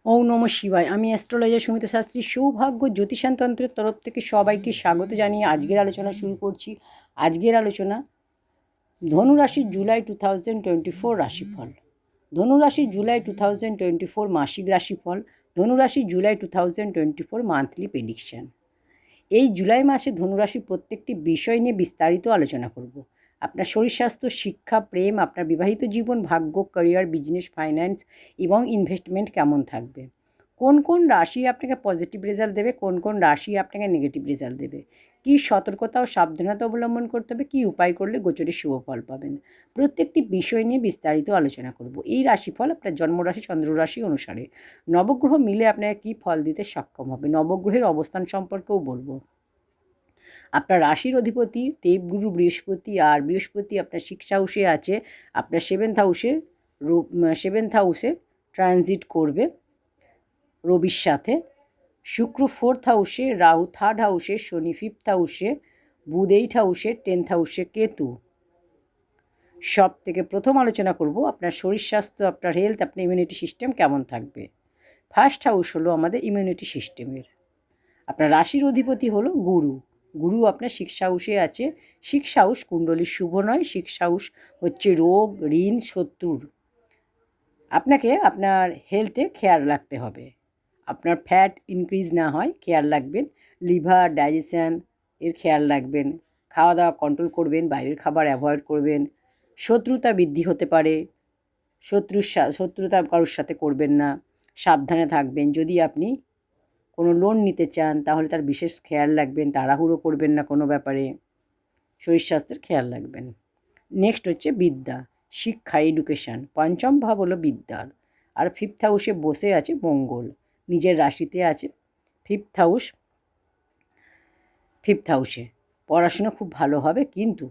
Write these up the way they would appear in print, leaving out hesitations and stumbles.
ওম নমঃ শিবায়। আমি অ্যাস্ট্রোলজার সুমিতা শাস্ত্রী। সৌভাগ্য জ্যোতিষান্তন্ত্রের তরফ থেকে সবাইকে স্বাগত জানিয়ে আজকের আলোচনা শুরু করছি। আজকের আলোচনা ধনুরাশির জুলাই 2024 রাশিফল। ধনুরাশির জুলাই 2024 মাসিক রাশিফল, ধনুরাশির জুলাই 2024 মান্থলি প্রেডিকশন। এই জুলাই মাসে ধনুরাশির প্রত্যেকটি বিষয় নিয়ে বিস্তারিত আলোচনা করব। আপনার শরীর স্বাস্থ্য, শিক্ষা, প্রেম, আপনার বিবাহিত জীবন, ভাগ্য, ক্যারিয়ার, বিজনেস, ফাইন্যান্স এবং ইনভেস্টমেন্ট কেমন থাকবে, কোন কোন রাশি আপনাকে পজিটিভ রেজাল্ট দেবে, কোন কোন রাশি আপনাকে নেগেটিভ রেজাল্ট দেবে, কী সতর্কতা ও সাবধানতা অবলম্বন করতে হবে, কী উপায় করলে গোচরে শুভ ফল পাবেন, প্রত্যেকটি বিষয় নিয়ে বিস্তারিত আলোচনা করব। এই রাশিফল আপনার জন্মরাশি চন্দ্ররাশি অনুসারে নবগ্রহ মিলে আপনাকে কী ফল দিতে সক্ষম হবে, নবগ্রহের অবস্থান সম্পর্কেও বলবো। আপনার রাশির অধিপতি দেবগুরু বৃহস্পতি, আর বৃহস্পতি আপনার 6 হাউসে আছে, আপনার 7th হাউসে ট্রানজিট করবে রবির সাথে। শুক্র 4th হাউসে, রাহু 3rd হাউসে, শনি 5th হাউসে, বুধ 8 হাউসে, 10th হাউসে কেতু। সব থেকে প্রথম আলোচনা করব আপনার শরীর স্বাস্থ্য, আপনার হেলথ, আপনার ইমিউনিটি সিস্টেম কেমন থাকবে। ফার্স্ট হাউস হলো আমাদের ইমিউনিটি সিস্টেমের। আপনার রাশির অধিপতি হলো গুরু। গুরু আপনার 6 হাউসে আছে। 6 হাউস কুণ্ডলীর শুভ নয়, 6 হাউস হচ্ছে রোগ, ঋণ, শত্রুর। আপনাকে আপনার হেলথে খেয়াল রাখতে হবে, আপনার ফ্যাট ইনক্রিজ না হয় খেয়াল রাখবেন, লিভার ডাইজেশন এর খেয়াল রাখবেন, খাওয়া দাওয়া কন্ট্রোল করবেন, বাইরের খাবার অ্যাভয়েড করবেন। শত্রুতা বৃদ্ধি হতে পারে, শত্রুতা কারোর সাথে করবেন না, সাবধানে থাকবেন। যদি আপনি কোনো লোন নিতে চান তাহলে তার বিশেষ খেয়াল রাখবেন, তাড়াহুড়ো করবেন না কোনো ব্যাপারে, শরীর স্বাস্থ্যের খেয়াল রাখবেন। নেক্সট হচ্ছে বিদ্যা, শিক্ষা, এডুকেশান। পঞ্চম ভাব হলো বিদ্যার, আর 5th হাউসে বসে আছে মঙ্গল, নিজের রাশিতে আছে 5th হাউসে। পড়াশোনা খুব ভালো হবে, কিন্তু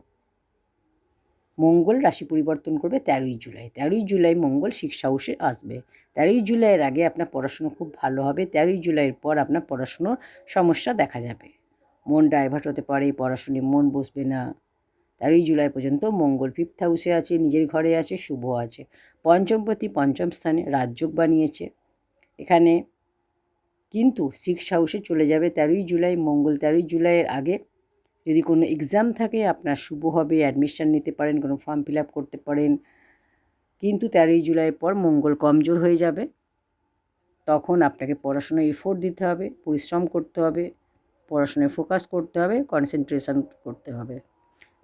মঙ্গল রাশি পরিবর্তন করবে 13ই জুলাই। 13ই জুলাই মঙ্গল 6 হাউসে আসবে। 13ই জুলাইয়ের আগে আপনার পড়াশুনো খুব ভালো হবে। 13ই জুলাইয়ের পর আপনার পড়াশুনোর সমস্যা দেখা যাবে, মন ডাইভার্ট হতে পারে, পড়াশুনোয় মন বসবে না। 13ই জুলাই পর্যন্ত মঙ্গল 5th হাউসে আছে, নিজের ঘরে আছে, শুভ আছে। পঞ্চমপতি পঞ্চম স্থানে রাজযোগ বানিয়েছে এখানে, কিন্তু 6 হাউসে চলে যাবে 13ই জুলাই মঙ্গল। 13ই জুলাইয়ের আগে যদি কোনো এক্সাম থাকে আপনার শুভ হবে, অ্যাডমিশান নিতে পারেন, কোনো ফর্ম ফিল আপ করতে পারেন। কিন্তু 13ই জুলাইয়ের পর মঙ্গল কমজোর হয়ে যাবে, তখন আপনাকে পড়াশোনায় এফোর্ট দিতে হবে, পরিশ্রম করতে হবে, পড়াশোনায় ফোকাস করতে হবে, কনসেন্ট্রেশন করতে হবে।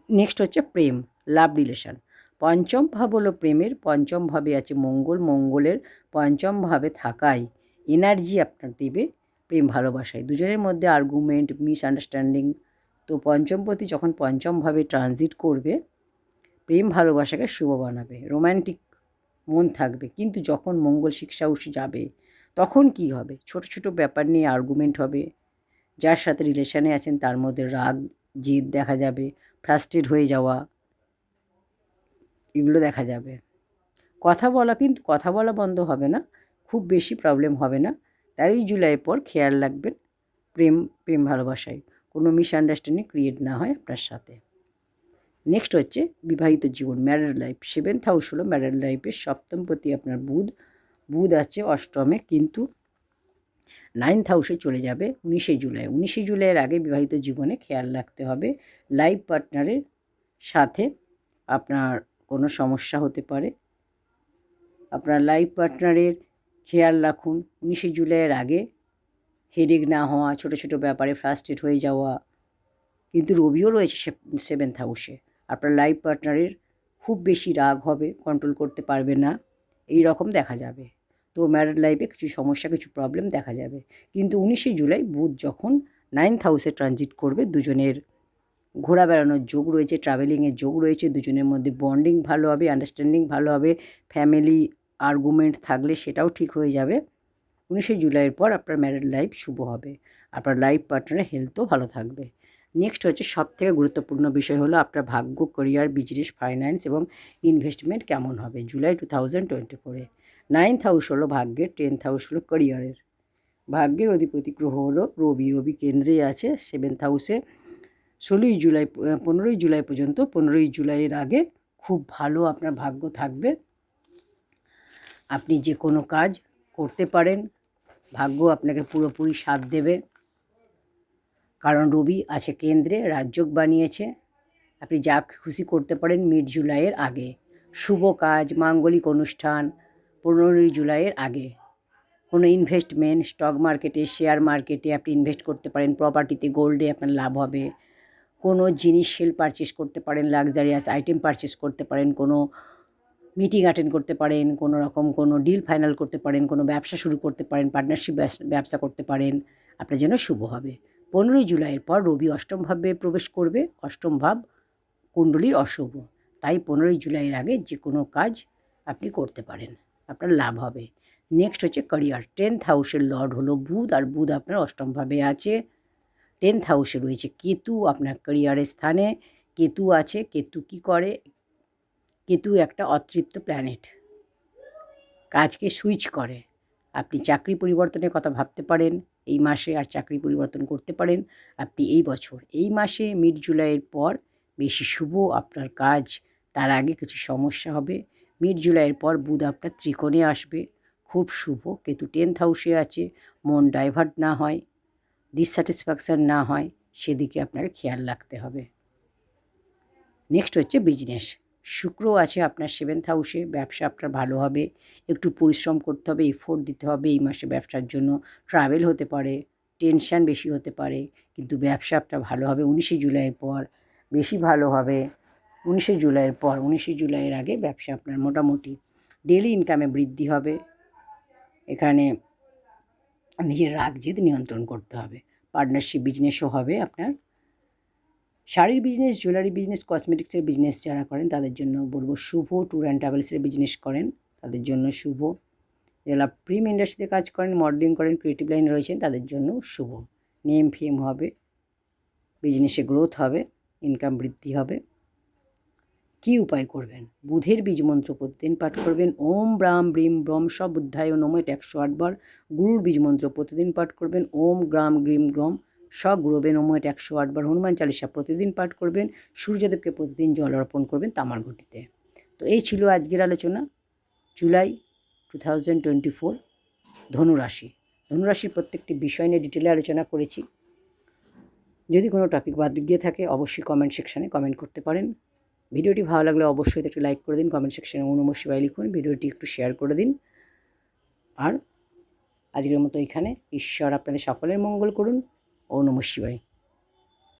নেক্সট হচ্ছে প্রেম, লাভ রিলেশান। পঞ্চম ভাব হলো প্রেমের, পঞ্চম ভাবে আছে মঙ্গল। মঙ্গলের পঞ্চম ভাবে থাকায় এনার্জি আপনার দেবে প্রেম ভালোবাসায়, দুজনের মধ্যে আর্গুমেন্ট, মিসআন্ডারস্ট্যান্ডিং। তো পঞ্চমপতি যখন পঞ্চমভাবে ট্রানজিট করবে প্রেম ভালোবাসাকে শুভ বানাবে, রোম্যান্টিক মন থাকবে। কিন্তু যখন মঙ্গল 6 হাউসে যাবে তখন কি হবে, ছোট ছোট ব্যাপার নিয়ে আর্গুমেন্ট হবে, যার সাথে রিলেশানে আছেন তার মধ্যে রাগ জেদ দেখা যাবে, ফ্রাস্ট্রেট হয়ে যাওয়া, এগুলো দেখা যাবে। কিন্তু কথা বলা বন্ধ হবে না, খুব বেশি প্রবলেম হবে না। 13ই জুলাইয়ের পর খেয়াল রাখবেন প্রেম ভালোবাসায় কোনো মিসআন্ডারস্ট্যান্ডিং ক্রিয়েট না হয় আপনার সাথে। নেক্সট হচ্ছে বিবাহিত জীবন, ম্যারিড লাইফ। 7th হাউস হলো ম্যারিড লাইফের সপ্তমপতি আপনার বুধ আছে অষ্টমে, কিন্তু 9th হাউসে চলে যাবে 19শে জুলাই। 19শে জুলাইয়ের আগে বিবাহিত জীবনে খেয়াল রাখতে হবে, লাইফ পার্টনারের সাথে আপনার কোনো সমস্যা হতে পারে, আপনার লাইফ পার্টনারের খেয়াল রাখুন। 19শে জুলাইয়ের আগে হেডেক না হওয়া, ছোটো ছোটো ব্যাপারে ফ্রাস্ট্রেট হয়ে যাওয়া। কিন্তু রবিও রয়েছে 7th হাউসে, আপনার লাইফ পার্টনারের খুব বেশি রাগ হবে, কন্ট্রোল করতে পারবে না, এই রকম দেখা যাবে। তো ম্যারিড লাইফে কিছু সমস্যা, কিছু প্রবলেম দেখা যাবে। কিন্তু 19শে জুলাই বুধ যখন 9th হাউসে ট্রানজিট করবে, দুজনের ঘোরা বেড়ানোর যোগ রয়েছে, ট্রাভেলিংয়ের যোগ রয়েছে, দুজনের মধ্যে বন্ডিং ভালো হবে, আন্ডারস্ট্যান্ডিং ভালো হবে, ফ্যামিলি আর্গুমেন্ট থাকলে সেটাও ঠিক হয়ে যাবে। 19শে জুলাইয়ের পর আপনার ম্যারিড লাইফ শুভ হবে, আপনার লাইফ পার্টনারের হেলথও ভালো থাকবে। নেক্সট হচ্ছে সবথেকে গুরুত্বপূর্ণ বিষয় হলো আপনার ভাগ্য, ক্যারিয়ার, বিজনেস, ফাইন্যান্স এবং ইনভেস্টমেন্ট কেমন হবে জুলাই 2024-এ। 9th হাউস হলো ভাগ্যের, 10th হাউস হলো ক্যারিয়ারের। ভাগ্যের অধিপতি গ্রহ হলো রবি কেন্দ্রে আছে 7th হাউসে। 15ই জুলাই পর্যন্ত, 15ই জুলাইয়ের আগে খুব ভালো আপনার ভাগ্য থাকবে, আপনি যে কোনো কাজ করতে পারেন, ভাগ্য আপনাকে পুরোপুরি সাথ দেবে, কারণ রবি আছে কেন্দ্রে, রাজযোগ বানিয়েছে। আপনি যা খুশি করতে পারেন মিড জুলাইয়ের আগে। শুভ কাজ, মাঙ্গলিক অনুষ্ঠান 15ই জুলাইয়ের আগে। কোনো ইনভেস্টমেন্ট, স্টক মার্কেটে, শেয়ার মার্কেটে আপনি ইনভেস্ট করতে পারেন, প্রপার্টিতে, গোল্ডে আপনার লাভ হবে। কোনো জিনিস সেল পারচেস করতে পারেন, লাক্সারিয়াস আইটেম পারচেস করতে পারেন, কোনো মিটিং অ্যাটেন্ড করতে পারেন, কোনো রকম কোনো ডিল ফাইনাল করতে পারেন, কোনো ব্যবসা শুরু করতে পারেন, পার্টনারশিপ ব্যবসা করতে পারেন, আপনার জন্য শুভ হবে। 15ই জুলাইয়ের পর রবি অষ্টম ভাবে প্রবেশ করবে। অষ্টম ভাব কুণ্ডলীর অশুভ, তাই 15ই জুলাইয়ের আগে যে কোনো কাজ আপনি করতে পারেন, আপনার লাভ হবে। নেক্সট হচ্ছে ক্যারিয়ার। 10th হাউসের লর্ড হলো বুধ, আর বুধ আপনার অষ্টমভাবে আছে। 10th হাউসে রয়েছে কেতু, আপনার ক্যারিয়ারের স্থানে কেতু আছে। কেতু কী করে? কেতু একটা অতৃপ্ত প্ল্যানেট, কাজকে সুইচ করে। আপনি চাকরি পরিবর্তনের কথা ভাবতে পারেন এই মাসে, আর চাকরি পরিবর্তন করতে পারেন আপনি এই বছর। এই মাসে মিড জুলাইয়ের পর বেশি শুভ আপনার কাজ, তার আগে কিছু সমস্যা হবে। মিড জুলাইয়ের পর বুধ আপনার ত্রিকোণে আসবে, খুব শুভ। কেতু 10th হাউসে আছে, মন ডাইভার্ট না হয়, ডিসস্যাটিসফ্যাকশান না হয়, সেদিকে আপনাকে খেয়াল রাখতে হবে। নেক্সট হচ্ছে বিজনেস। শুক্র আছে আপনার 7th হাউসে, ব্যবসা আপনার ভালো হবে। একটু পরিশ্রম করতে হবে, এফোর্ট দিতে হবে এই মাসে ব্যবসার জন্য। ট্রাভেল হতে পারে, টেনশান বেশি হতে পারে, কিন্তু ব্যবসা আপনার ভালো হবে 19শে জুলাইয়ের পর, বেশি ভালো হবে 19শে জুলাইয়ের পর। 19শে জুলাইয়ের আগে ব্যবসা আপনার মোটামুটি। ডেলি ইনকামে বৃদ্ধি হবে। এখানে নিজের রাগ জেদ নিয়ন্ত্রণ করতে হবে। পার্টনারশিপ বিজনেসও হবে আপনার। শাড়ির বিজনেস, জুয়েলারি বিজনেস, কসমেটিক্সের বিজনেস যারা করেন তাদের জন্য বলবো শুভ। ট্যুর অ্যান্ড ট্রাভেলসের বিজনেস করেন তাদের জন্য শুভ। যারা ফিল্ম ইন্ডাস্ট্রিতে কাজ করেন, মডেলিং করেন, ক্রিয়েটিভ লাইনে রয়েছেন তাদের জন্য শুভ। নেম ফেম হবে, বিজনেসে গ্রোথ হবে, ইনকাম বৃদ্ধি হবে। কী উপায় করবেন? বুধের বীজ মন্ত্র প্রতিদিন পাঠ করবেন। ওম ব্রাম ব্রিম ব্রম সব বুদ্ধায় নমঃ, এটা 108 বার। গুরুর বীজ মন্ত্র প্রতিদিন পাঠ করবেন। ওম গ্রাম গ্রিম গ্রম স্বগুরবে নমঃ, এটা 108 বার। হনুমান চালিসা প্রতিদিন পাঠ করবেন। সূর্যদেবকে প্রতিদিন জল অর্পণ করবেন তামার ঘটিতে। তো এই ছিল আজকের আলোচনা। জুলাই 2024 ধনুরাশি। ধনুরাশির প্রত্যেকটি বিষয় নিয়ে ডিটেলে আলোচনা করেছি। যদি কোনো টপিক বাদ গিয়ে থাকে অবশ্যই কমেন্ট সেকশানে কমেন্ট করতে পারেন। ভিডিওটি ভালো লাগলে অবশ্যই একটু লাইক করে দিন, কমেন্ট সেকশানে ওম নমঃ শিবায় লিখুন, ভিডিওটি একটু শেয়ার করে দিন। আর আজকের মতো এখানে। ঈশ্বর আপনাদের সকলের মঙ্গল করুন। ওম নমঃ শিবায়।